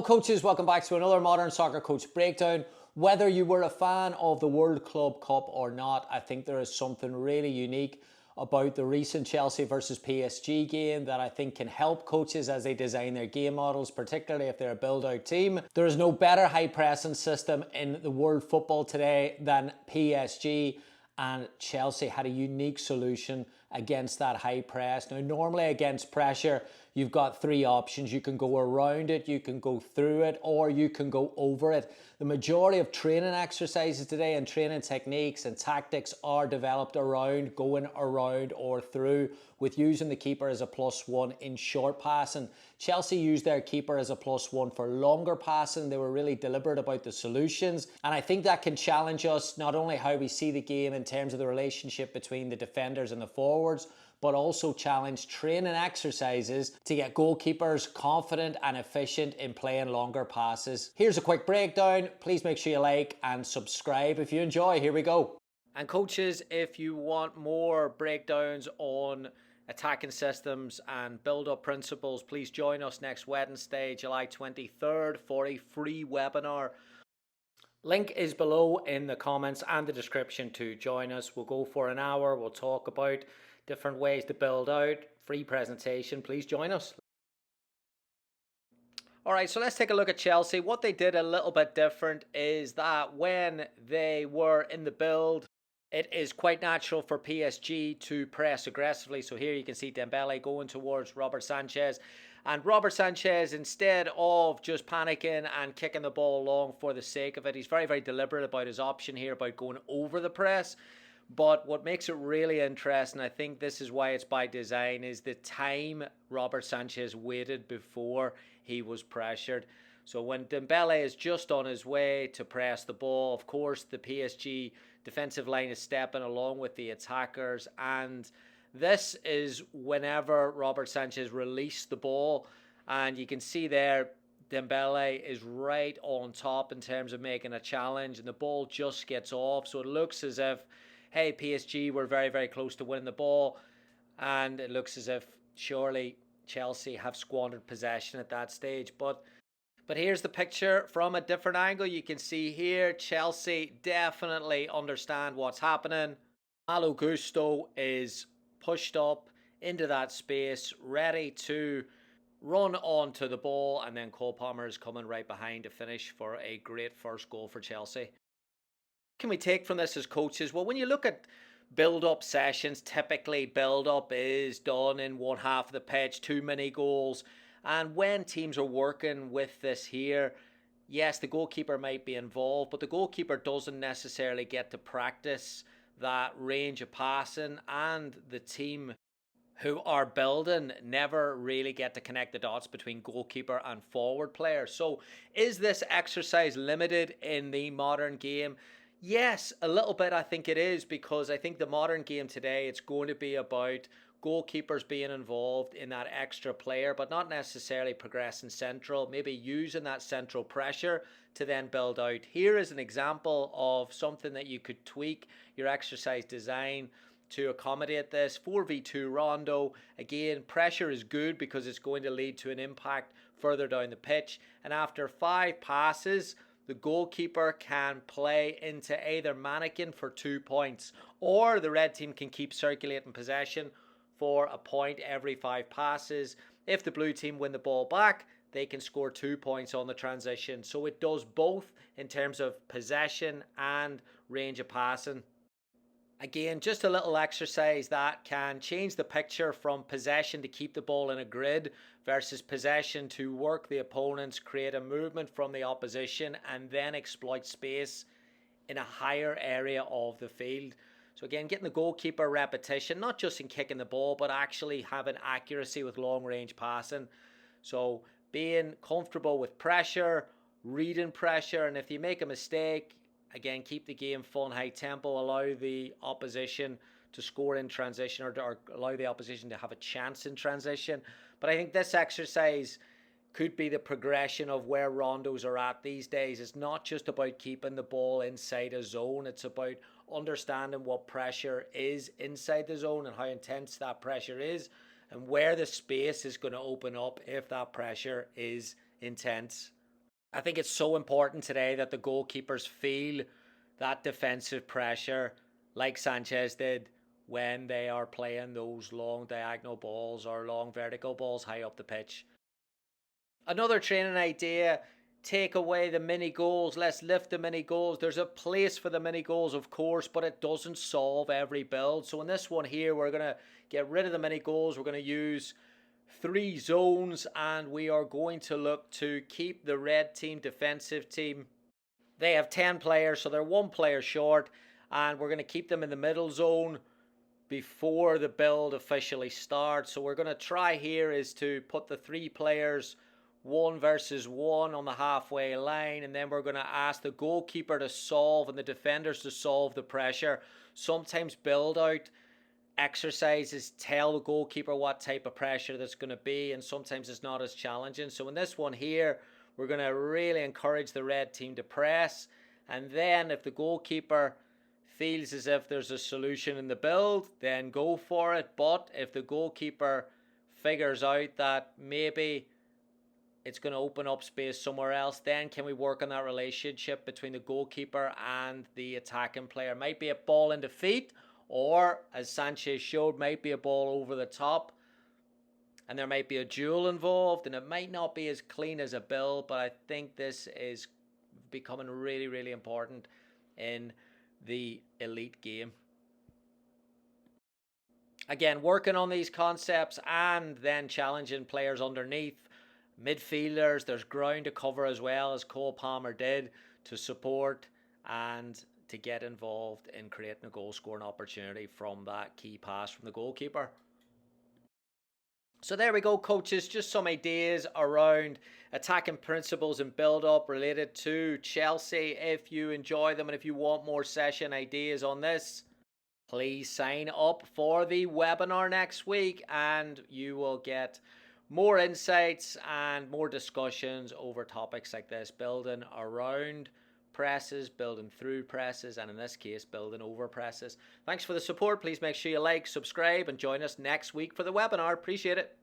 coaches, welcome back to another Modern Soccer Coach Breakdown. Whether you were a fan of the World Club Cup or not, I think there is something really unique about the recent Chelsea versus PSG game that I think can help coaches as they design their game models, particularly if they're a build-out team. There is no better high-pressing system in the world football today than PSG, and Chelsea had a unique solution against that high press. Now, normally against pressure, you've got three options. You can go around it, you can go through it, or you can go over it. The majority of training exercises today and training techniques and tactics are developed around going around or through, with using the keeper as a +1 in short passing. Chelsea used their keeper as a +1 for longer passing. They were really deliberate about the solutions, and I think that can challenge us, not only how we see the game in terms of the relationship between the defenders and the forwards, but also challenge training exercises to get goalkeepers confident and efficient in playing longer passes. Here's a quick breakdown. Please make sure you like and subscribe if you enjoy. Here we go. And coaches, if you want more breakdowns on attacking systems and build-up principles, please join us next Wednesday, July 23rd for a free webinar. Link is below in the comments and the description to join us. We'll go for an hour. We'll talk about different ways to build out. Free presentation. Please join us. All right, so let's take a look at Chelsea. What they did a little bit different is that when they were in the build, it is quite natural for PSG to press aggressively. So here you can see Dembele going towards Robert Sanchez. And Robert Sanchez, instead of just panicking and kicking the ball long for the sake of it, he's very, very deliberate about his option here, about going over the press. But what makes it really interesting, I think this is why it's by design, is the time Robert Sanchez waited before he was pressured. So when Dembele is just on his way to press the ball, of course, the PSG defensive line is stepping along with the attackers. And this is whenever Robert Sanchez released the ball. And you can see there, Dembele is right on top in terms of making a challenge. And the ball just gets off. So it looks as if, hey, PSG were very, very close to winning the ball. And it looks as if surely Chelsea have squandered possession at that stage. But here's the picture from a different angle. You can see here, Chelsea definitely understand what's happening. Malo Gusto is pushed up into that space, ready to run onto the ball. And then Cole Palmer is coming right behind to finish for a great first goal for Chelsea. What can we take from this as coaches? Well, when you look at build-up sessions, typically build-up is done in one half of the pitch, too many goals. And when teams are working with this here, yes, the goalkeeper might be involved, but the goalkeeper doesn't necessarily get to practice that range of passing, and the team who are building never really get to connect the dots between goalkeeper and forward player. So is this exercise limited in the modern game? Yes, a little bit I think it is, because I think the modern game today, it's going to be about goalkeepers being involved in that extra player, but not necessarily progressing central, maybe using that central pressure to then build out. Here is an example of something that you could tweak your exercise design to accommodate this. 4v2 rondo. Again, pressure is good because it's going to lead to an impact further down the pitch. And after 5 passes, the goalkeeper can play into either mannequin for 2 points, or the red team can keep circulating possession for a point every 5 passes. If the blue team win the ball back, they can score 2 points on the transition. So it does both in terms of possession and range of passing. Again, just a little exercise that can change the picture from possession to keep the ball in a grid versus possession to work the opponents, create a movement from the opposition, and then exploit space in a higher area of the field. So again, getting the goalkeeper repetition, not just in kicking the ball, but actually having accuracy with long range passing. So being comfortable with pressure, reading pressure, and if you make a mistake, again, keep the game fun, high tempo, allow the opposition to score in transition, or allow the opposition to have a chance in transition. But I think this exercise could be the progression of where rondos are at these days. It's not just about keeping the ball inside a zone. It's about understanding what pressure is inside the zone and how intense that pressure is, and where the space is going to open up if that pressure is intense. I think it's so important today that the goalkeepers feel that defensive pressure like Sanchez did when they are playing those long diagonal balls or long vertical balls high up the pitch. Another training idea, take away the mini goals. Let's lift the mini goals. There's a place for the mini goals, of course, but it doesn't solve every build. So in this one here, we're going to get rid of the mini goals. We're going to use 3 zones, and we are going to look to keep the red team defensive team. They have 10 players, so they're 1 player short, and we're going to keep them in the middle zone before the build officially starts. So we're going to try here is to put the 3 players 1 versus 1 on the halfway line, and then we're going to ask the goalkeeper to solve and the defenders to solve the pressure. Sometimes build out exercises tell the goalkeeper what type of pressure that's going to be, and sometimes it's not as challenging. So in this one here, we're going to really encourage the red team to press, and then if the goalkeeper feels as if there's a solution in the build, then go for it. But if the goalkeeper figures out that maybe it's going to open up space somewhere else, then can we work on that relationship between the goalkeeper and the attacking player? Might be a ball into feet, or as Sanchez showed, might be a ball over the top, and there might be a duel involved, and it might not be as clean as a build, but I think this is becoming really, really important in the elite game. Again, working on these concepts and then challenging players underneath. Midfielders, there's ground to cover as well, as Cole Palmer did, to support and to get involved in creating a goal scoring opportunity from that key pass from the goalkeeper. So there we go, coaches, just some ideas around attacking principles and build up related to Chelsea. If you enjoy them and if you want more session ideas on this, please sign up for the webinar next week and you will get more insights and more discussions over topics like this, building around presses, building through presses, and in this case, building over presses. Thanks for the support. Please make sure you like, subscribe, and join us next week for the webinar. Appreciate it.